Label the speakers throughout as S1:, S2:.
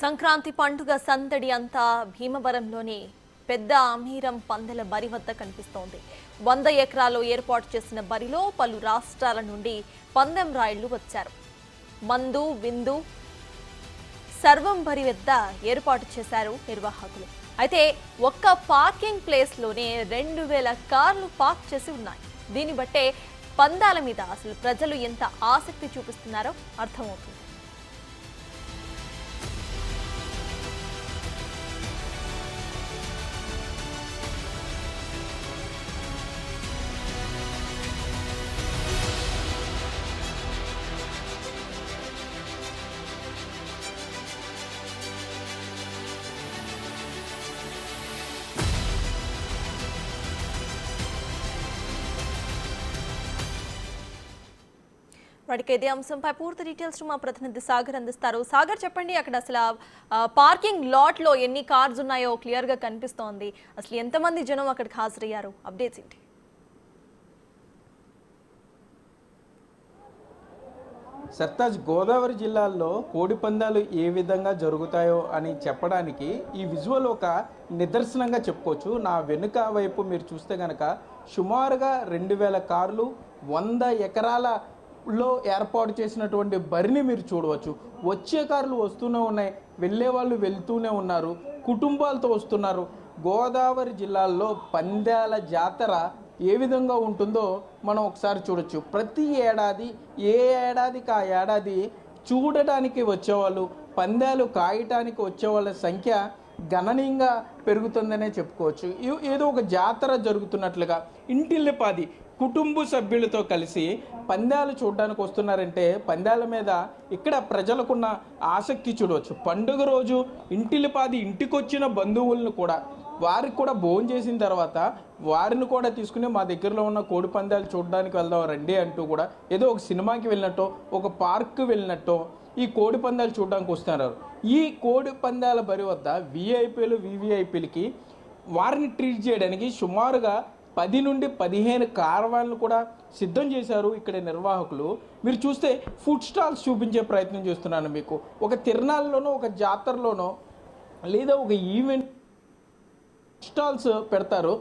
S1: సంక్రాంతి పండుగ సందడి అంతా భీమవరంలోని పెద్ద అమీరం పందెల బరి వద్ద కనిపిస్తోంది. 100 ఎకరాల్లో ఏర్పాటు చేసిన బరిలో పలు రాష్ట్రాల నుండి పందెం రాయుళ్లు వచ్చారు. మందు విందు సర్వం బరి వద్ద ఏర్పాటు చేశారు నిర్వాహకులు. అయితే ఒక్క పార్కింగ్ ప్లేస్ లోనే 2000 కార్లు పార్క్ చేసి ఉన్నాయి. దీన్ని బట్టే పందాల మీద అసలు ప్రజలు ఎంత ఆసక్తి చూపిస్తున్నారో అర్థమవుతుంది. వాటికి ఇదే అంశంపై పూర్తి డీటెయిల్స్ మా ప్రతినిధి సాగర్ అందిస్తారు. సాగర్, చెప్పండి, అక్కడ అసలు పార్కింగ్ లాట్ లో ఎన్ని కార్స్ ఉన్నాయో క్లియర్ గా కనిపిస్తోంది. అసలు ఎంతమంది జనం అక్కడికి హాజరయ్యారు? అప్డేట్స్ ఏంటి?
S2: సర్తాజ్, గోదావరి జిల్లాల్లో కోడి పందాలు ఏ విధంగా జరుగుతాయో అని చెప్పడానికి ఈ విజువల్ ఒక నిదర్శనంగా చెప్పుకోవచ్చు. నా వెనుక వైపు మీరు చూస్తే కనుక సుమారుగా 2000 కార్లు 100 ఎకరాలలో ఏర్పాటు చేసినటువంటి బరిని మీరు చూడవచ్చు. వచ్చే కార్లు వస్తూనే ఉన్నాయి, వెళ్ళే వాళ్ళు వెళ్తూనే ఉన్నారు, కుటుంబాలతో వస్తున్నారు. గోదావరి జిల్లాల్లో పందాల జాతర ఏ విధంగా ఉంటుందో మనం ఒకసారి చూడొచ్చు. ప్రతి ఏడాది ఏ ఏడాదికి ఆ ఏడాది చూడటానికి వచ్చేవాళ్ళు, పందాలు కాయటానికి వచ్చేవాళ్ళ సంఖ్య గణనీయంగా పెరుగుతుందనే చెప్పుకోవచ్చు. ఏదో ఒక జాతర జరుగుతున్నట్లుగా ఇంటిల్లిపాది కుటుంబ సభ్యులతో కలిసి పందాలు చూడడానికి వస్తున్నారంటే పందాల మీద ఇక్కడ ప్రజలకున్న ఆసక్తి చూడవచ్చు. పండుగ రోజు ఇంటిల్లిపాది ఇంటికొచ్చిన బంధువులను కూడా వారికి కూడా భోజనం చేసిన తర్వాత వారిని కూడా తీసుకుని మా దగ్గరలో ఉన్న కోడి పందాలు చూడడానికి వెళ్దాం రండి అంటూ కూడా ఏదో ఒక సినిమాకి వెళ్ళినట్టో ఒక పార్క్కి వెళ్ళినట్టో ఈ కోడి పందాలు చూడడానికి వస్తున్నారు. ఈ కోడి పందాల బరి వద్ద విఐపీలు వివిఐపీలకి వారిని ట్రీట్ చేయడానికి సుమారుగా 10 నుండి 15 కార్వాన్లు కూడా సిద్ధం చేశారు ఇక్కడ నిర్వాహకులు. మీరు చూస్తే ఫుడ్ స్టాల్స్ చూపించే ప్రయత్నం చేస్తున్నాను మీకు. ఒక తిరునాళ్ళలోనో ఒక జాతరలోనో లేదా ఒక ఈవెంట్ స్టాల్స్ పెడతారు.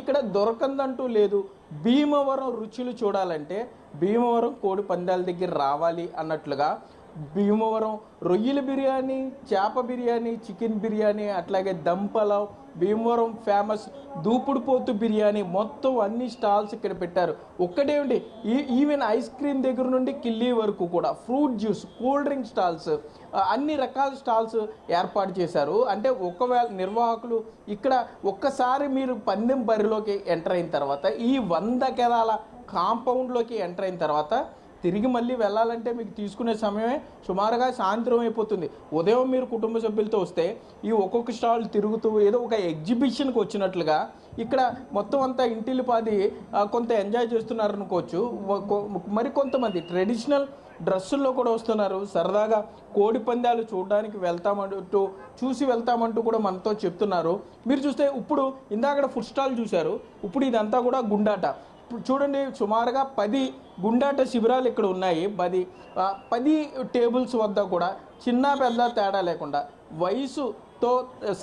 S2: ఇక్కడ దొరకందంటూ లేదు. భీమవరం రుచులు చూడాలంటే భీమవరం కోడి పందాల దగ్గర రావాలి అన్నట్లుగా భీమవరం రొయ్యల బిర్యానీ, చేప బిర్యానీ, చికెన్ బిర్యానీ, అట్లాగే దమ్ పలావ్, భీమవరం ఫేమస్ దూపుడు పోతు బిర్యానీ, మొత్తం అన్ని స్టాల్స్ ఇక్కడ పెట్టారు. ఒక్కటే ఉండి ఈవెన్ ఐస్ క్రీమ్ దగ్గర నుండి కిల్లీ వరకు కూడా fruit juice, cool drink stalls, అన్ని రకాల స్టాల్స్ ఏర్పాటు చేశారు. అంటే ఒకవేళ నిర్వాహకులు ఇక్కడ ఒక్కసారి మీరు పందెం బరిలోకి ఎంటర్ అయిన తర్వాత ఈ 100 ఎకరాల కాంపౌండ్లోకి ఎంటర్ అయిన తర్వాత తిరిగి మళ్ళీ వెళ్ళాలంటే మీకు తీసుకునే సమయమే సుమారుగా సాయంత్రం అయిపోతుంది. ఉదయం మీరు కుటుంబ సభ్యులతో వస్తే ఈ ఒక్కొక్క స్టాల్ తిరుగుతూ ఏదో ఒక ఎగ్జిబిషన్కి వచ్చినట్లుగా ఇక్కడ మొత్తం అంతా ఇంటిల్లిపాది కొంత ఎంజాయ్ చేస్తున్నారు అనుకోవచ్చు. మరికొంతమంది ట్రెడిషనల్ డ్రెస్సుల్లో కూడా వస్తున్నారు. సరదాగా కోడి పందాలు చూడడానికి చూసి వెళ్తామంటూ కూడా మనతో చెప్తున్నారు. మీరు చూస్తే ఇప్పుడు ఇందాక ఫుడ్ స్టాల్ చూశారు, ఇప్పుడు ఇదంతా కూడా గుండాట. చూడండి, సుమారుగా 10 గుండాట శిబిరాలు ఇక్కడ ఉన్నాయి. 10 టేబుల్స్ వద్ద కూడా చిన్న పెద్ద తేడా లేకుండా, వయసుతో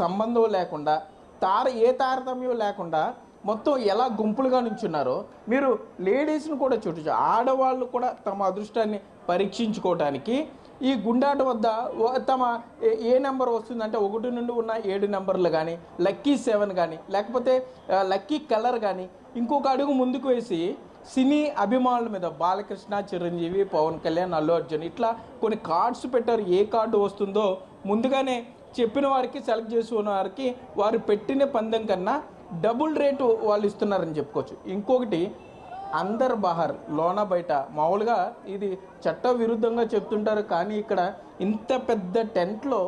S2: సంబంధం లేకుండా, ఏ తారతమ్యం లేకుండా మొత్తం ఎలా గుంపులుగా నుంచున్నారో మీరు లేడీస్ని కూడా చూడొచ్చు. ఆడవాళ్ళు కూడా తమ అదృష్టాన్ని పరీక్షించుకోవడానికి ఈ గుండాట వద్ద తమ ఏ నెంబర్ వస్తుందంటే 1 నుండి ఉన్న 7 నెంబర్లు కానీ, లక్కీ 7 కానీ, లేకపోతే లక్కీ కలర్ కానీ ఇంకొక అడుగు ముందుకు వేసి సినీ అభిమానుల మీద బాలకృష్ణ, చిరంజీవి, పవన్ కళ్యాణ్, అల్లు అర్జున్ ఇట్లా కొన్ని కార్డ్స్ పెట్టారు. ఏ కార్డు వస్తుందో ముందుగానే చెప్పిన వారికి, సెలెక్ట్ చేసుకున్న వారికి వారు పెట్టిన పందెం కన్నా డబుల్ రేటు వాళ్ళు ఇస్తున్నారని చెప్పుకోవచ్చు. ఇంకొకటి అందర్ బహార్, లోన బయట, మామూలుగా ఇది చట్ట విరుద్ధంగా చెప్తుంటారు, కానీ ఇక్కడ ఇంత పెద్ద టెంట్లో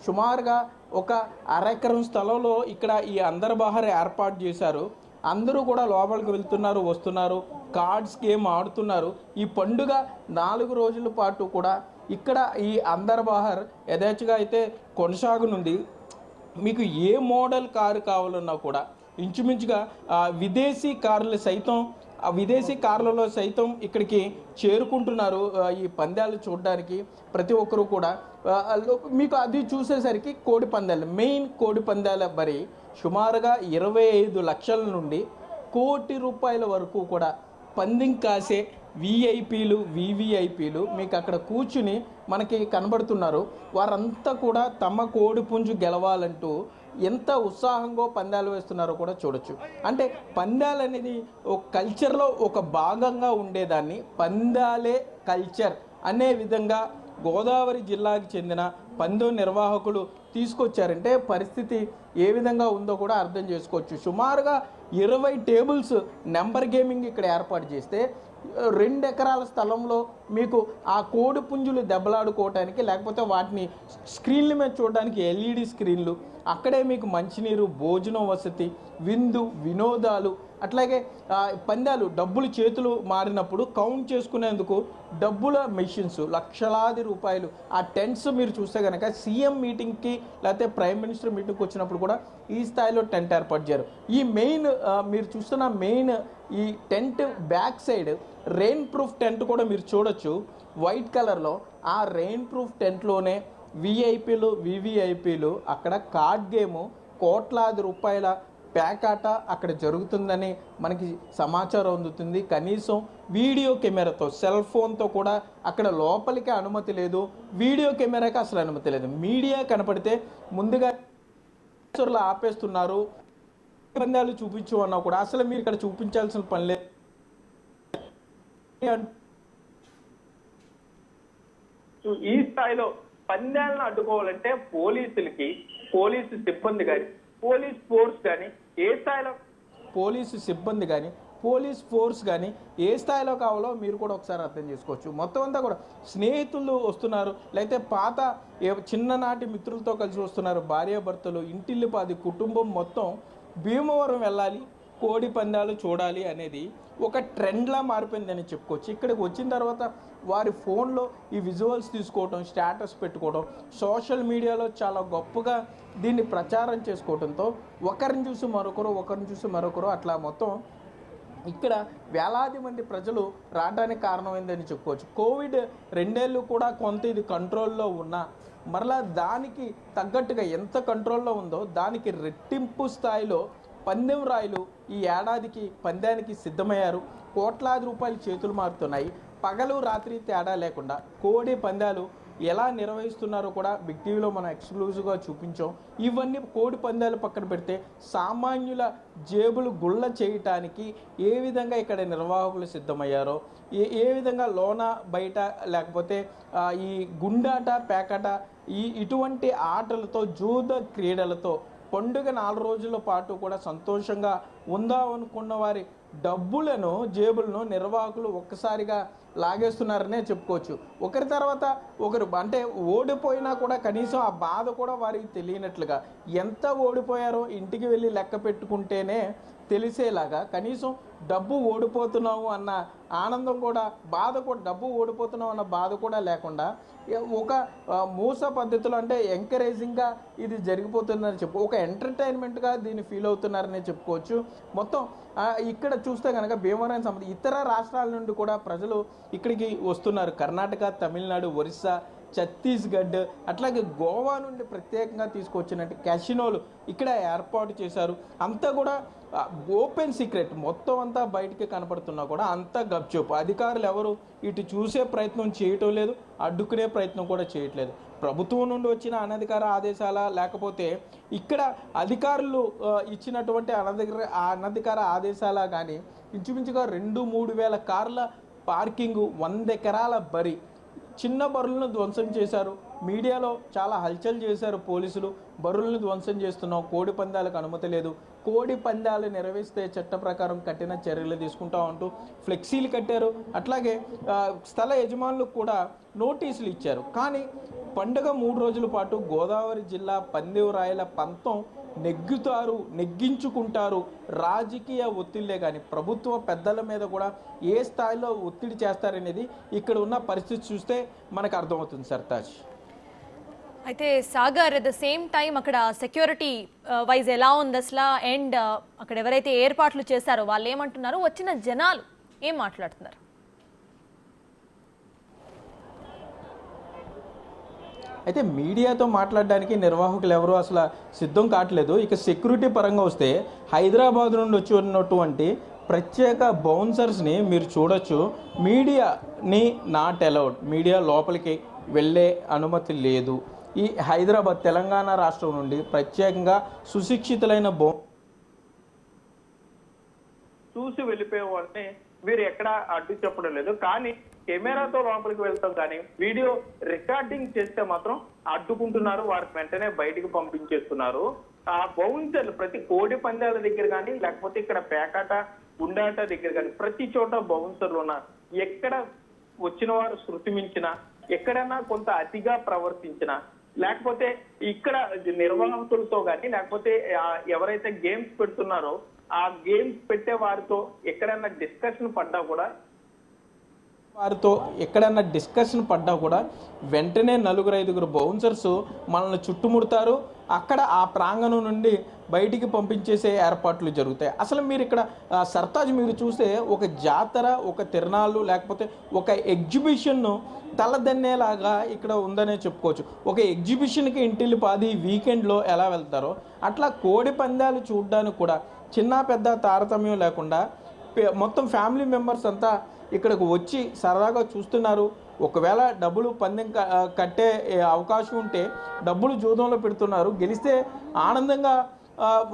S2: సుమారుగా ఒక అరెకరం స్థలంలో ఇక్కడ ఈ అందర్ బహార్ ఏర్పాటు చేశారు. అందరూ కూడా లోపలికి వెళ్తున్నారు, వస్తున్నారు, కార్డ్స్ గేమ్ ఆడుతున్నారు. ఈ పండుగ 4 రోజుల పాటు కూడా ఇక్కడ ఈ అందర్ బహార్ యథేచ్ఛగా అయితే కొనసాగనుంది. మీకు ఏ మోడల్ కారు కావాలన్నా కూడా ఇంచుమించుగా విదేశీ కార్లు సైతం ఆ విదేశీ కార్లలో సైతం ఇక్కడికి చేరుకుంటున్నారు ఈ పందాలు చూడడానికి ప్రతి ఒక్కరూ కూడా. మీకు అది చూసేసరికి కోడి పందాలు, మెయిన్ కోడి పందాల బరి సుమారుగా 25 లక్షల నుండి ₹1,00,00,000 వరకు కూడా పందెం కాసే విఐపీలు, వివిఐపీలు మీకు అక్కడ కూర్చుని మనకి కనబడుతున్నారు. వారంతా కూడా తమ కోడి పుంజు గెలవాలంటూ ఎంత ఉత్సాహంగా పందాలు వేస్తున్నారో కూడా చూడొచ్చు. అంటే పందాలు అనేది ఒక కల్చర్లో ఒక భాగంగా ఉండేదాన్ని పందాలే కల్చర్ అనే విధంగా గోదావరి జిల్లాకి చెందిన పందెం నిర్వాహకులు తీసుకొచ్చారంటే పరిస్థితి ఏ విధంగా ఉందో కూడా అర్థం చేసుకోవచ్చు. సుమారుగా 20 టేబుల్స్ నెంబర్ గేమింగ్ ఇక్కడ ఏర్పాటు చేస్తే 2 ఎకరాల స్థలంలో మీకు ఆ కోడి పుంజులు దెబ్బలాడుకోవటానికి, లేకపోతే వాటిని స్క్రీన్ల మీద చూడడానికి ఎల్ఈడి స్క్రీన్లు, అక్కడే మీకు మంచినీరు, భోజనం వసతి, విందు, వినోదాలు, అట్లాగే పందాలు డబ్బులు చేతులు మారినప్పుడు కౌంట్ చేసుకునేందుకు డబ్బుల మెషిన్స్, లక్షలాది రూపాయలు. ఆ టెంట్స్ మీరు చూస్తే కనుక సీఎం మీటింగ్కి లేకపోతే ప్రైమ్ మినిస్టర్ మీటింగ్కి వచ్చినప్పుడు కూడా ఈ స్థాయిలో టెంట్ ఏర్పాటు చేశారు. ఈ మెయిన్ మీరు చూస్తున్న మెయిన్ ఈ tent back side rain proof tent కూడా మీరు చూడొచ్చు వైట్ కలర్లో. ఆ రెయిన్ ప్రూఫ్ టెంట్లోనే విఐపీలు, వివిఐపీలు అక్కడ కార్డ్ గేము కోట్లాది రూపాయల ప్యాకాట అక్కడ జరుగుతుందని మనకి సమాచారం అందుతుంది. కనీసం వీడియో కెమెరాతో, సెల్ ఫోన్తో కూడా అక్కడ లోపలికి అనుమతి లేదు, వీడియో కెమెరాకి అసలు అనుమతి లేదు. మీడియా కనపడితే ముందుగా ఆపేస్తున్నారు. పందాలు చూపించు అన్నా కూడా అసలు మీరు ఇక్కడ చూపించాల్సిన పని లేదు.
S3: ఈ స్థాయిలో పందాలను అడ్డుకోవాలంటే పోలీసు సిబ్బంది కానీ, పోలీస్ ఫోర్స్ కానీ ఏ స్థాయిలో
S2: పోలీసు సిబ్బంది కానీ, పోలీస్ ఫోర్స్ కానీ ఏ స్థాయిలో కావాలో మీరు కూడా ఒకసారి అర్థం చేసుకోవచ్చు. మొత్తం అంతా కూడా స్నేహితులు వస్తున్నారు, లేకపోతే పాత చిన్ననాటి మిత్రులతో కలిసి వస్తున్నారు, భార్యాభర్తలు, ఇంటిల్లిపాది కుటుంబం మొత్తం భీమవరం వెళ్ళాలి, కోడి పందాలు చూడాలి అనేది ఒక ట్రెండ్లా మారిపోయిందని చెప్పుకోవచ్చు. ఇక్కడికి వచ్చిన తర్వాత వారి ఫోన్లో ఈ విజువల్స్ తీసుకోవడం, స్టేటస్ పెట్టుకోవడం, సోషల్ మీడియాలో చాలా గొప్పగా దీన్ని ప్రచారం చేసుకోవడంతో ఒకరిని చూసి మరొకరు అట్లా మొత్తం ఇక్కడ వేలాది మంది ప్రజలు రావడానికి కారణమైందని చెప్పుకోవచ్చు. కోవిడ్ 2 ఏళ్ళు కూడా కొంత ఇది కంట్రోల్లో ఉన్నా మరలా దానికి తగ్గట్టుగా ఎంత కంట్రోల్లో ఉందో దానికి రెట్టింపు స్థాయిలో పందెం రాయులు ఈ ఏడాదికి పందానికి సిద్ధమయ్యారు. కోట్లాది రూపాయలు చేతులు మారుతున్నాయి. పగలు రాత్రి తేడా లేకుండా కోడి పందాలు ఎలా నిర్వహిస్తున్నారో కూడా బిగ్ టీవీలో మనం ఎక్స్క్లూజివ్గా చూపించాం. ఇవన్నీ కోడి పందాలు పక్కన పెడితే సామాన్యుల జేబులు గుళ్ళ చేయటానికి ఏ విధంగా ఇక్కడ నిర్వాహకులు సిద్ధమయ్యారో, ఏ విధంగా లోన బయట లేకపోతే ఈ గుండాట, పేకాట, ఇటువంటి ఆటలతో, జూద క్రీడలతో పండుగ 4 రోజుల పాటు కూడా సంతోషంగా ఉందామనుకున్న వారి డబ్బులను, జేబులను నిర్వాహకులు ఒక్కసారిగా లాగేస్తున్నారనే చెప్పుకోవచ్చు. ఒకరి తర్వాత ఒకరు, అంటే ఓడిపోయినా కూడా కనీసం ఆ బాధ కూడా వారికి తెలియనట్లుగా, ఎంత ఓడిపోయారో ఇంటికి వెళ్ళి లెక్క పెట్టుకుంటేనే తెలిసేలాగా, కనీసం డబ్బు ఓడిపోతున్నాము అన్న ఆనందం కూడా, బాధ కూడా, డబ్బు ఓడిపోతున్నాం అన్న బాధ కూడా లేకుండా ఒక మూస పద్ధతిలో, అంటే ఎంకరేజింగ్గా ఇది జరిగిపోతుందని ఒక ఎంటర్టైన్మెంట్గా దీన్ని ఫీల్ అవుతున్నారని చెప్పుకోవచ్చు. మొత్తం ఇక్కడ చూస్తే కనుక భీమవరానికి సంబంధించి ఇతర రాష్ట్రాల నుండి కూడా ప్రజలు ఇక్కడికి వస్తున్నారు. కర్ణాటక, తమిళనాడు, ఒరిస్సా, ఛత్తీస్గఢ్, అట్లాగే గోవా నుండి ప్రత్యేకంగా తీసుకొచ్చినట్టు క్యాసినోలు ఇక్కడ ఏర్పాటు చేశారు. అంతా కూడా ఓపెన్ సీక్రెట్, మొత్తం అంతా బయటికి కనపడుతున్నా కూడా అంతా గప్చూపు. అధికారులు ఎవరు ఇటు చూసే ప్రయత్నం చేయటం లేదు, అడ్డుకునే ప్రయత్నం కూడా చేయట్లేదు. ప్రభుత్వం నుండి వచ్చిన అనధికార ఆదేశాల, లేకపోతే ఇక్కడ అధికారులు ఇచ్చినటువంటి అనధికార ఆదేశాల కానీ ఇంచుమించుగా 2-3 వేల కార్ల పార్కింగు, 100 ఎకరాల బరి, చిన్న బరులను ధ్వంసం చేశారు. మీడియాలో చాలా హల్చల్ చేశారు పోలీసులు. బరులను ధ్వంసం చేస్తున్నాం, కోడి పందాలకు అనుమతి లేదు, కోడి పందాలు నిర్వహిస్తే చట్ట ప్రకారం కఠిన చర్యలు తీసుకుంటాం అంటూ ఫ్లెక్సీలు కట్టారు. అట్లాగే స్థల యజమానులకు కూడా నోటీసులు ఇచ్చారు. కానీ పండుగ 3 రోజుల పాటు గోదావరి జిల్లా పందెం రాయల పంతం నెగ్గించుకుంటారు. రాజకీయ ఒత్తిళ్లే కానీ ప్రభుత్వ పెద్దల మీద కూడా ఏ స్థాయిలో ఒత్తిడి చేస్తారనేది ఇక్కడ ఉన్న పరిస్థితి చూస్తే మనకు అర్థమవుతుంది. సర్తాజ్,
S1: అయితే Sagar at the same time అక్కడ సెక్యూరిటీ వైజ్ ఎలా ఉంది అసలు, అండ్ అక్కడ ఎవరైతే ఏర్పాట్లు చేశారో వాళ్ళు ఏమంటున్నారు, వచ్చిన జనాలు ఏం మాట్లాడుతున్నారు?
S2: అయితే మీడియాతో మాట్లాడడానికి నిర్వాహకులు ఎవరు అసలు సిద్ధం కావట్లేదు. ఇక సెక్యూరిటీ పరంగా వస్తే హైదరాబాద్ నుండి వచ్చి ఉన్నటువంటి ప్రత్యేక బౌన్సర్స్ని మీరు చూడొచ్చు. మీడియాని నాట్ అలౌడ్, మీడియా లోపలికి వెళ్ళే అనుమతి లేదు. ఈ హైదరాబాద్ తెలంగాణ రాష్ట్రం నుండి ప్రత్యేకంగా సుశిక్షితులైన
S3: చూసి వెళ్ళిపోయే వాళ్ళని వీరు ఎక్కడ అడ్డు చెప్పడం లేదు. కానీ కెమెరాతో లోపలికి వెళ్తాం కానీ వీడియో రికార్డింగ్ చేస్తే మాత్రం అడ్డుకుంటున్నారు, వారికి వెంటనే బయటికి పంపించేస్తున్నారు. ఆ బౌన్సర్లు ప్రతి కోడి పందాల దగ్గర కానీ లేకపోతే ఇక్కడ పేకాట గుండాట దగ్గర కానీ ప్రతి చోట బౌన్సర్లు ఉన్నారు. ఎక్కడ వచ్చిన వారు శృతి మించినా, ఎక్కడైనా కొంత అతిగా ప్రవర్తించినా, లేకపోతే ఇక్కడ నిర్వాహకులతో కానీ లేకపోతే ఎవరైతే గేమ్స్ పెడుతున్నారో ఆ గేమ్స్ పెట్టే వారితో ఎక్కడైనా డిస్కషన్ పడ్డా కూడా వెంటనే 4-5 బౌన్సర్స్ మనల్ని చుట్టుముడతారు. అక్కడ ఆ ప్రాంగణం నుండి బయటికి పంపించేసే ఏర్పాట్లు జరుగుతాయి. అసలు మీరు ఇక్కడ సర్తాజ్ మీరు చూస్తే ఒక జాతర, ఒక తిరణాలు లేకపోతే ఒక ఎగ్జిబిషన్ను తలదన్నేలాగా ఇక్కడ ఉందనే చెప్పుకోవచ్చు. ఒక ఎగ్జిబిషన్కి ఇంటిల్లి పాది వీకెండ్లో ఎలా వెళ్తారో అట్లా కోడి పందాలు చూడడానికి కూడా చిన్న పెద్ద తారతమ్యం లేకుండా మొత్తం ఫ్యామిలీ మెంబర్స్ అంతా ఇక్కడికి వచ్చి సరదాగా చూస్తున్నారు. ఒకవేళ డబ్బులు పందెం కట్టే అవకాశం ఉంటే డబ్బులు జూదంలో పెడుతున్నారు. గెలిస్తే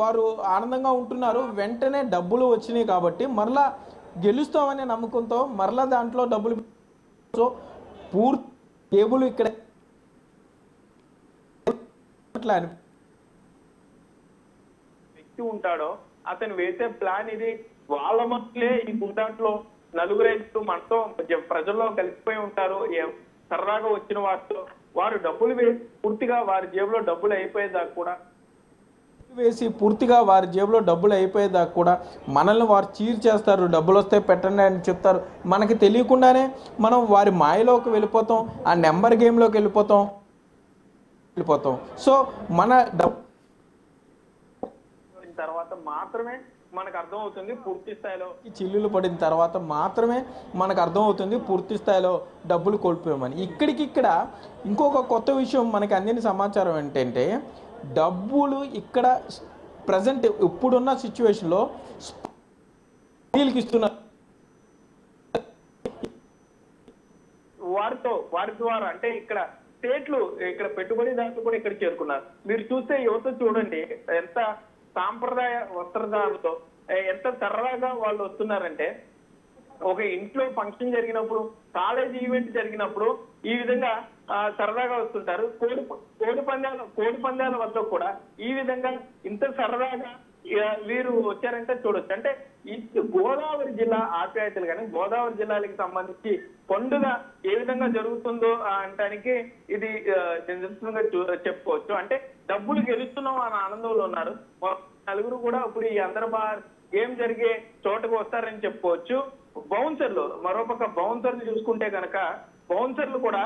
S3: వారు ఆనందంగా ఉంటున్నారు. వెంటనే డబ్బులు వచ్చినాయి కాబట్టి మరలా గెలుస్తామనే నమ్మకంతో మరలా దాంట్లో డబ్బులు పూర్తి టేబుల్ ఇక్కడ వ్యక్తి ఉంటాడో అతను వేసే ప్లాన్ ఇది. వాళ్ళ మధ్యలే ఈ గుండాట్లో 4-5 మనతో ప్రజల్లో కలిసిపోయి ఉంటారు. సరదాగా వచ్చిన వారితో వారు డబ్బులు వేసి పూర్తిగా వారి జేబులో డబ్బులు అయిపోయేదాకా కూడా మనల్ని వారు చీర్ చేస్తారు. డబ్బులు వస్తే పెట్టండి అని చెప్తారు. మనకి తెలియకుండానే మనం వారి మాయలోకి వెళ్ళిపోతాం, ఆ నెంబర్ గేమ్లోకి వెళ్ళిపోతాం. సో మన డబ్బు తర్వాత మాత్రమే మనకు అర్థమవుతుంది పూర్తి స్థాయిలో చిల్లులు పడిన తర్వాత మాత్రమే మనకు అర్థమవుతుంది పూర్తి స్థాయిలో డబ్బులు కోల్పోయామని. ఇక్కడ ఇంకొక కొత్త విషయం మనకి అందిన సమాచారం ఏంటంటే డబ్బులు ఇక్కడ ప్రజెంట్ ఇప్పుడున్న సిచ్యువేషన్లో ఇస్తున్నారు. వారి ద్వారా అంటే ఇక్కడ స్టేట్లు ఇక్కడ పెట్టుబడిదారులు కూడా ఇక్కడ చేరుకున్నారు. మీరు చూస్తే యువత చూడండి ఎంత సాంప్రదాయ వస్త్రధారణతో ఎంత సరదాగా వాళ్ళు వస్తున్నారంటే, ఒక ఇంట్లో ఫంక్షన్ జరిగినప్పుడు, కాలేజ్ ఈవెంట్ జరిగినప్పుడు ఈ విధంగా సరదాగా వస్తుంటారు. కోడి పందాల వద్ద కూడా ఈ విధంగా ఇంత సరదాగా వీరు వచ్చారంటే చూడొచ్చు. అంటే ఈ గోదావరి జిల్లా ఆప్యాయతలు కానీ గోదావరి జిల్లాలకు సంబంధించి పండుగ ఏ విధంగా జరుగుతుందో అనడానికి ఇది నిదర్శనంగా చెప్పుకోవచ్చు. అంటే డబ్బులు గెలుస్తున్నాం అన్న ఆనందంలో ఉన్నారు. 4 కూడా ఇప్పుడు ఈ అందరు గేమ్ జరిగే చోటకు వస్తారని చెప్పుకోవచ్చు. బౌన్సర్లు మరోపక్క బౌన్సర్లు చూసుకుంటే కనుక బౌన్సర్లు కూడా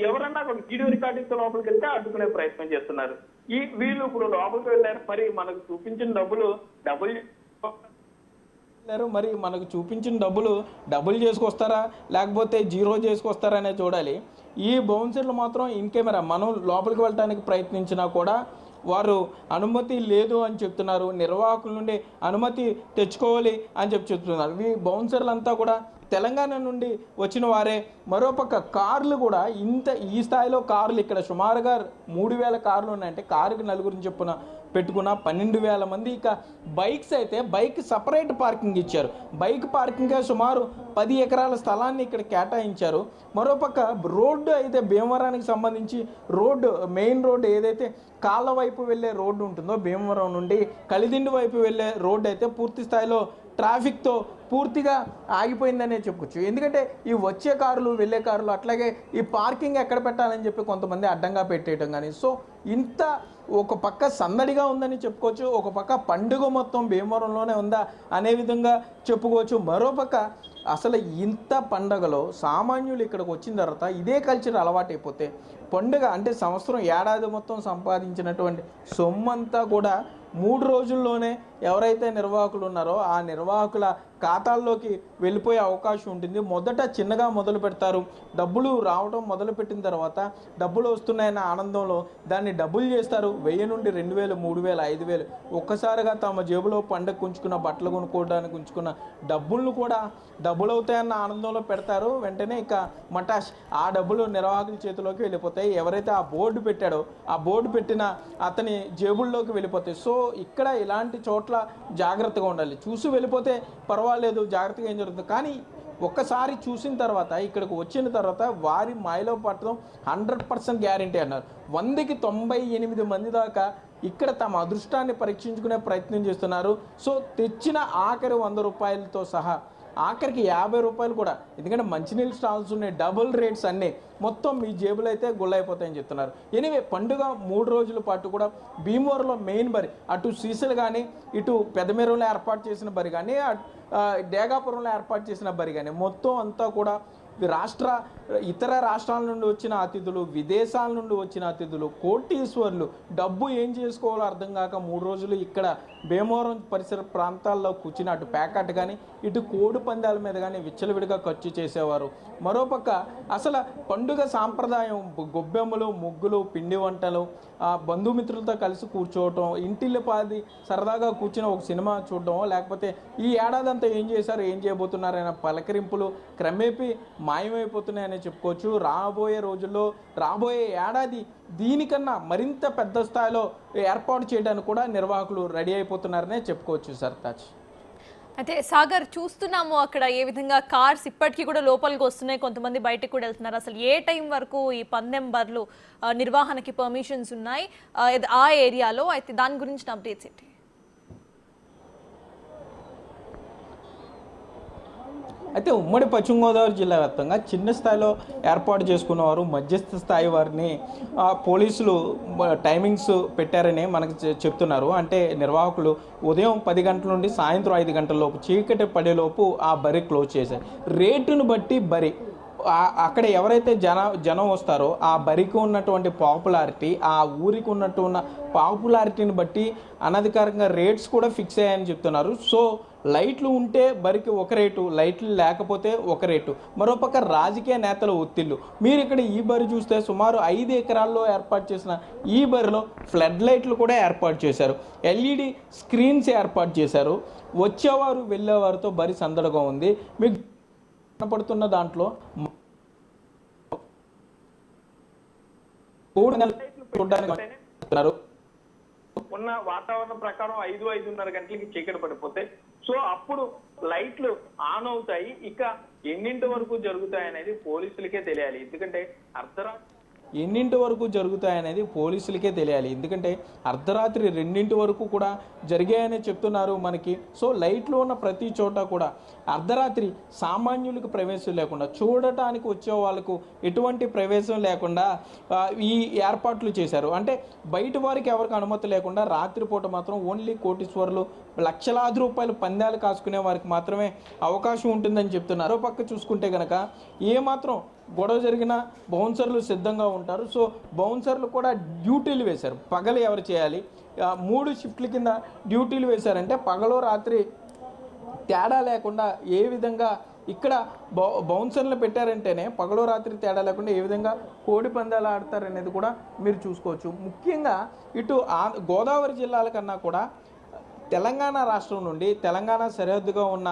S3: ఎవరన్నా ఒక వీడియో రికార్డింగ్ తో లోపలికి వెళ్తే అడ్డుకునే ప్రయత్నం చేస్తున్నారు. వీళ్ళు ఇప్పుడు లోపలికి వెళ్ళారు. మరి మనకు చూపించిన డబ్బులు చేసుకొస్తారా లేకపోతే జీరో చేసుకొస్తారా అనే చూడాలి. ఈ బౌన్సర్లు మాత్రం ఇన్ కెమెరా మనం లోపలికి వెళ్ళడానికి ప్రయత్నించినా కూడా వారు అనుమతి లేదు అని చెప్తున్నారు. నిర్వాహకుల నుండి అనుమతి తెచ్చుకోవాలి అని చెప్తున్నారు. ఈ బౌన్సర్లంతా కూడా తెలంగాణ నుండి వచ్చిన వారే. మరోపక్క కార్లు కూడా ఈ స్థాయిలో కార్లు ఇక్కడ సుమారుగా 3000 కార్లు ఉన్నాయంటే కారుకి 4 చొప్పున పెట్టుకున్న 12,000 మంది. ఇక బైక్స్ అయితే బైక్ సపరేట్ పార్కింగ్ ఇచ్చారు. బైక్ పార్కింగ్ సుమారు 10 ఎకరాల స్థలాన్ని ఇక్కడ కేటాయించారు. మరోపక్క రోడ్డు అయితే భీమవరానికి సంబంధించి మెయిన్ రోడ్డు ఏదైతే కాళ్ళ వైపు వెళ్ళే రోడ్డు ఉంటుందో భీమవరం నుండి కలిదిండి వైపు వెళ్ళే రోడ్డు అయితే పూర్తి స్థాయిలో ట్రాఫిక్తో పూర్తిగా ఆగిపోయిందనే చెప్పుకోవచ్చు. ఎందుకంటే ఈ వచ్చే కార్లు వెళ్ళే కార్లు అట్లాగే ఈ పార్కింగ్ ఎక్కడ పెట్టాలని చెప్పి కొంతమంది అడ్డంగా పెట్టేయటం కానీ, సో ఇంత ఒక పక్క సందడిగా ఉందని చెప్పుకోవచ్చు, ఒక పక్క పండుగ మొత్తం భీమవరంలోనే ఉందా అనే విధంగా చెప్పుకోవచ్చు. మరోపక్క అసలు ఇంత పండగలో సామాన్యులు ఇక్కడికి వచ్చిన తర్వాత ఇదే కల్చర్ అలవాటైపోతే పండుగ అంటే సంవత్సరం ఏడాది మొత్తం సంపాదించినటువంటి సొమ్మంతా కూడా 3 రోజుల్లోనే ఎవరైతే నిర్వాహకులు ఉన్నారో ఆ నిర్వాహకుల ఖాతాల్లోకి వెళ్ళిపోయే అవకాశం ఉంటుంది. మొదట చిన్నగా మొదలు పెడతారు, డబ్బులు రావడం మొదలుపెట్టిన తర్వాత డబ్బులు వస్తున్నాయన్న ఆనందంలో దాన్ని డబ్బులు చేస్తారు. 1000 నుండి 2000, 3000, 5000 ఒక్కసారిగా తమ జేబులో పండగ ఉంచుకున్న బట్టలు కొనుక్కోవడానికి ఉంచుకున్న డబ్బులను కూడా డబ్బులు అవుతాయన్న ఆనందంలో పెడతారు. వెంటనే ఇక మటాష్ ఆ డబ్బులు నిర్వాహకుల చేతిలోకి వెళ్ళిపోతాయి. ఎవరైతే ఆ బోర్డు పెట్టాడో ఆ బోర్డు పెట్టిన అతని జేబుల్లోకి వెళ్ళిపోతాయి. సో ఇక్కడ ఇలాంటి చోట్ల జాగ్రత్తగా ఉండాలి. చూసి వెళ్ళిపోతే పర్వాలేదు, జాగ్రత్తగా ఏం జరుగుతుంది. కానీ ఒక్కసారి చూసిన తర్వాత ఇక్కడికి వచ్చిన తర్వాత వారి మాయలో పట్టడం 100% గ్యారంటీ అన్నారు. 100కి 98 మంది దాకా ఇక్కడ తమ అదృష్టాన్ని పరీక్షించుకునే ప్రయత్నం చేస్తున్నారు. సో తెచ్చిన ఆఖరి 100 రూపాయలతో సహా ఆఖరికి 50 రూపాయలు కూడా, ఎందుకంటే మంచినీళ్ళు స్టాల్స్ ఉన్నాయి, డబుల్ రేట్స్ అన్నీ, మొత్తం మీ జేబులు అయితే గుళ్ళైపోతాయని చెప్తున్నారు. ఎనివే పండుగ 3 రోజుల పాటు కూడా భీమవరంలో మెయిన్ బరి, అటు సీసలు కానీ ఇటు పెదమేరులో ఏర్పాటు చేసిన బరి కానీ డేగాపురంలో ఏర్పాటు చేసిన బరి కానీ మొత్తం అంతా కూడా ఇతర రాష్ట్రాల నుండి వచ్చిన అతిథులు, విదేశాల నుండి వచ్చిన అతిథులు, కోటీశ్వర్లు డబ్బు ఏం చేసుకోవాలో అర్థం కాక 3 రోజులు ఇక్కడ భీమవరం పరిసర ప్రాంతాల్లో కూర్చుని అటు ప్యాకెట్ కానీ ఇటు కోడి పందాల మీద కానీ విచ్చలవిడిగా ఖర్చు చేసేవారు. మరోపక్క అసలు పండుగ సాంప్రదాయం గొబ్బెమ్మలు, ముగ్గులు, పిండి వంటలు, బంధుమిత్రులతో కలిసి కూర్చోవటం, ఇంటిల్లిపాది సరదాగా కూర్చుని ఒక సినిమా చూడడం, లేకపోతే ఈ ఏడాదంతా ఏం చేశారు, ఏం చేయబోతున్నారనే పలకరింపులు క్రమేపీ మాయమైపోతున్నాయని చెప్పుకోవచ్చు. రాబోయే రోజుల్లో, రాబోయే ఏడాది దీనికన్నా మరింత పెద్ద స్థాయిలో ఏర్పాటు చేయడానికి కూడా నిర్వాహకులు రెడీ అయిపోతున్నారనే చెప్పుకోవచ్చు. సర్తాజ్
S1: అయితే సాగర్, చూస్తున్నాము అక్కడ ఏ విధంగా కార్స్ ఇప్పటికీ కూడా లోపలికి వస్తున్నాయి, కొంతమంది బయటకు కూడా వెళ్తున్నారు. అసలు ఏ టైం వరకు ఈ పందెం బర్లు నిర్వహణకి పర్మిషన్స్ ఉన్నాయి ఆ ఏరియాలో? అయితే దాని గురించి అప్డేట్స్ ఏంటి?
S3: అయితే ఉమ్మడి పశ్చిమ గోదావరి జిల్లా వ్యాప్తంగా చిన్న స్థాయిలో ఏర్పాటు చేసుకున్నవారు మధ్యస్థ స్థాయి వారిని పోలీసులు టైమింగ్స్ పెట్టారని మనకు చెప్తున్నారు. అంటే నిర్వాహకులు ఉదయం 10 గంటల నుండి సాయంత్రం 5 గంటల లోపు, చీకటి పడేలోపు ఆ బరి క్లోజ్ చేశారు. రేటును బట్టి బరి అక్కడ ఎవరైతే జనం వస్తారో ఆ బరికి ఉన్నటువంటి పాపులారిటీ, ఆ ఊరికి ఉన్నటువంటి పాపులారిటీని బట్టి అనధికారికంగా రేట్స్ కూడా ఫిక్స్ అయ్యాయని చెప్తున్నారు. సో లైట్లు ఉంటే బరికి ఒక రేటు, లైట్లు లేకపోతే ఒక రేటు. మరోపక్క రాజకీయ నేతల ఒత్తిళ్లు. మీరు ఇక్కడ ఈ బరి చూస్తే సుమారు 5 ఎకరాల్లో ఏర్పాటు చేసిన ఈ బరిలో ఫ్లడ్ లైట్లు కూడా ఏర్పాటు చేశారు, LED స్క్రీన్స్ ఏర్పాటు చేశారు. వచ్చేవారు వెళ్ళేవారితో బరి సందడిగా ఉంది. మీకు కనపడుతున్న దాంట్లో
S2: ఉన్న వాతావరణం ప్రకారం 5-5:30 గంటలకి చీకటి పడిపోతే సో అప్పుడు లైట్లు ఆన్ అవుతాయి. ఇక ఎన్నింటి వరకు జరుగుతాయి అనేది పోలీసులకే తెలియాలి. ఎందుకంటే
S3: ఎన్నింటి వరకు జరుగుతాయనేది పోలీసులకే తెలియాలి. ఎందుకంటే అర్ధరాత్రి 2 వరకు కూడా జరిగాయని చెప్తున్నారు మనకి. సో లైట్లు ఉన్న ప్రతి చోట కూడా అర్ధరాత్రి సామాన్యులకు ప్రవేశం లేకుండా, చూడటానికి వచ్చే వాళ్ళకు ఎటువంటి ప్రవేశం లేకుండా ఈ ఏర్పాట్లు చేశారు. అంటే బయట వారికి ఎవరికి అనుమతి లేకుండా రాత్రిపూట మాత్రం ఓన్లీ కోటీశ్వర్లు, లక్షలాది రూపాయలు పందాలు కాసుకునే వారికి మాత్రమే అవకాశం ఉంటుందని చెప్తున్నారు. పక్క చూసుకుంటే కనుక ఏమాత్రం గొడవ జరిగిన బౌన్సర్లు సిద్ధంగా ఉంటారు. సో బౌన్సర్లు కూడా డ్యూటీలు వేశారు. పగలు ఎవరు చేయాలి, 3 షిఫ్ట్ల కింద డ్యూటీలు వేశారంటే పగలు రాత్రి తేడా లేకుండా ఏ విధంగా ఇక్కడ బౌన్సర్లు పెట్టారంటేనే పగలు రాత్రి తేడా లేకుండా ఏ విధంగా కోడి పందాలు ఆడతారనేది కూడా మీరు చూసుకోవచ్చు. ముఖ్యంగా ఇటు గోదావరి జిల్లాల కన్నా కూడా తెలంగాణ రాష్ట్రం నుండి, తెలంగాణ సరిహద్దుగా ఉన్న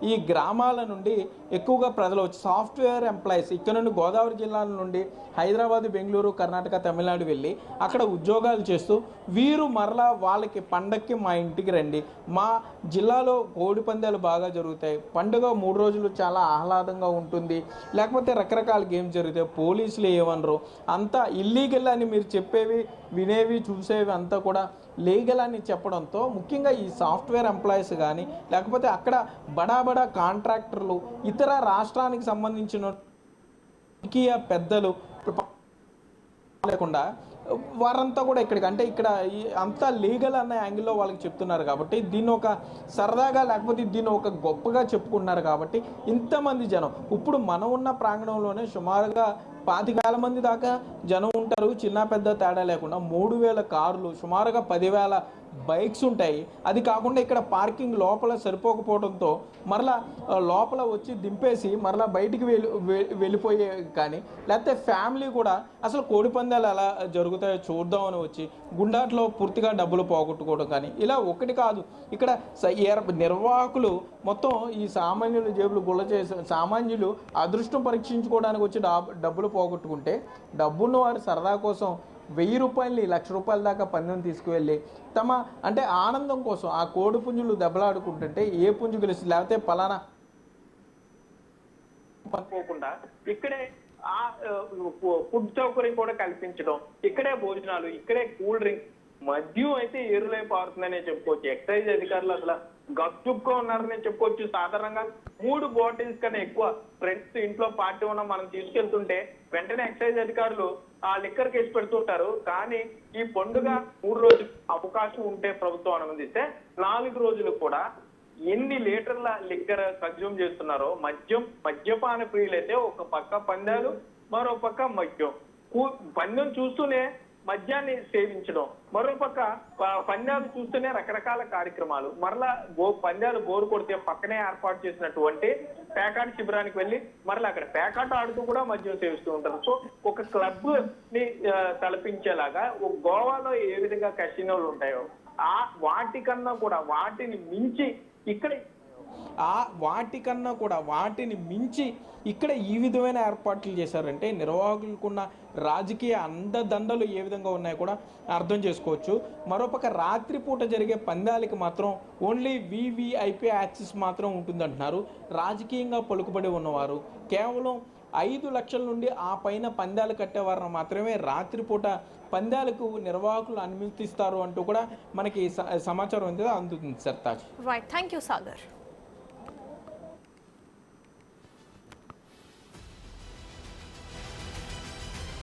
S3: ఈ గ్రామాల నుండి ఎక్కువగా ప్రజలు వచ్చి సాఫ్ట్వేర్ ఎంప్లాయీస్ ఇక్కడ నుండి గోదావరి జిల్లాల నుండి హైదరాబాద్, బెంగళూరు, కర్ణాటక, తమిళనాడు వెళ్ళి అక్కడ ఉద్యోగాలు చేస్తూ వీరు మరలా వాళ్ళకి పండక్కి మా ఇంటికి రండి, మా జిల్లాలో కోడి పందాలు బాగా జరుగుతాయి, పండుగ 3 రోజులు చాలా ఆహ్లాదంగా ఉంటుంది, లేకపోతే రకరకాల గేమ్స్ జరుగుతాయి, పోలీసులు ఏమనరు, అంతా ఇల్లీగల్ అని మీరు చెప్పేవి, వినేవి, చూసేవి అంతా కూడా లీగల్ అని చెప్పడంతో ముఖ్యంగా ఈ సాఫ్ట్వేర్ ఎంప్లాయీస్ కానీ లేకపోతే అక్కడ బడా కాంట్రాక్టర్లు, ఇతర రాష్ట్రానికి సంబంధించిన రాజకీయ పెద్దలు లేకుండా వారంతా కూడా ఇక్కడికి అంటే ఇక్కడ అంతా లీగల్ అన్న యాంగిల్లో వాళ్ళకి చెప్తున్నారు కాబట్టి దీన్ని ఒక సరదాగా లేకపోతే దీన్ని ఒక గొప్పగా చెప్పుకుంటున్నారు కాబట్టి ఇంతమంది జనం ఇప్పుడు మనం ఉన్న ప్రాంగణంలోనే సుమారుగా 25,000 మంది దాకా జనం ఉంటారు. చిన్న పెద్ద తేడా లేకుండా 3,000 కార్లు, సుమారుగా 10,000 బైక్స్ ఉంటాయి. అది కాకుండా ఇక్కడ పార్కింగ్ లోపల సరిపోకపోవడంతో మరలా లోపల వచ్చి దింపేసి మరలా బయటికి వెళ్ళిపోయే కానీ లేకపోతే ఫ్యామిలీ కూడా అసలు కోడి పందాలు ఎలా జరుగుతాయో చూద్దామని వచ్చి గుండాట్లో పూర్తిగా డబ్బులు పోగొట్టుకోవడం కానీ ఇలా ఒకటి కాదు. ఇక్కడ నిర్వాహకులు మొత్తం ఈ సామాన్యుల జేబులు గుల్ల చేసి సామాన్యులు అదృష్టం పరీక్షించుకోవడానికి వచ్చి డబ్బులు పోగొట్టుకుంటే డబ్బున్న వారు సరదా కోసం 1,000 రూపాయలు, 1,00,000 రూపాయల దాకా పందెం తీసుకువెళ్ళి తమ అంటే ఆనందం కోసం ఆ కోడి పుంజులు దెబ్బలాడుకుంటుంటే ఏ పుంజు గెలుస్తుంది లేకపోతే పలానా
S2: పనుకోకుండా ఇక్కడే ఆ ఫుడ్ సౌకర్యం కూడా కల్పించడం, ఇక్కడే భోజనాలు, ఇక్కడే కూల్ డ్రింక్, మద్యం అయితే ఏరులై పారుతుందనే చెప్పుకోవచ్చు. ఎక్సైజ్ అధికారులు అసలు గప్చుప్గా ఉన్నారనే చెప్పుకోవచ్చు. సాధారణంగా 3 బాటిల్స్ కన్నా ఎక్కువ ఫ్రెండ్స్ ఇంట్లో పార్టీ ఉన్న మనం తీసుకెళ్తుంటే వెంటనే ఎక్సైజ్ అధికారులు ఆ లిక్కర్ కేసు పెడుతుంటారు. కానీ ఈ పండుగ 3 రోజులు అవకాశం ఉంటే ప్రభుత్వం అనుమతిస్తే 4 రోజులు కూడా ఎన్ని లీటర్ల లిక్కర్ కన్జ్యూమ్ చేస్తున్నారో మద్యపాన ప్రియులైతే ఒక పక్క పందాలు, మరో పక్క మద్యం. పందెం చూస్తూనే మద్యాన్ని సేవించడం, మరో పక్క పందాలు చూస్తూనే రకరకాల కార్యక్రమాలు. మరలా పందాలు బోరు కొడితే పక్కనే ఏర్పాటు చేసినటువంటి పేకాట శిబిరానికి వెళ్ళి మరలా అక్కడ పేకాట ఆడుతూ కూడా మద్యం సేవిస్తూ ఉంటారు. సో ఒక క్లబ్ ని తలపించేలాగా గోవాలో ఏ విధంగా కసినోలు ఉంటాయో వాటికన్నా కూడా వాటిని మించి ఇక్కడ ఈ విధమైన ఏర్పాట్లు చేశారంటే నిర్వాహకులకున్న రాజకీయ అండదండలు ఏ విధంగా ఉన్నాయో కూడా అర్థం చేసుకోవచ్చు. మరోపక్క రాత్రిపూట జరిగే పందాలకి మాత్రం ఓన్లీ VVIP యాక్సెస్ మాత్రం ఉంటుందంటున్నారు. రాజకీయంగా పలుకుబడి ఉన్నవారు కేవలం 5 లక్షల నుండి ఆ పైన పందాలు కట్టేవారిని మాత్రమే రాత్రిపూట పందాలకు నిర్వాహకులు అనుమతిస్తారు అంటూ కూడా మనకి సమాచారం అందుతుంది. Sartaj.
S1: Right, thank you Sagar.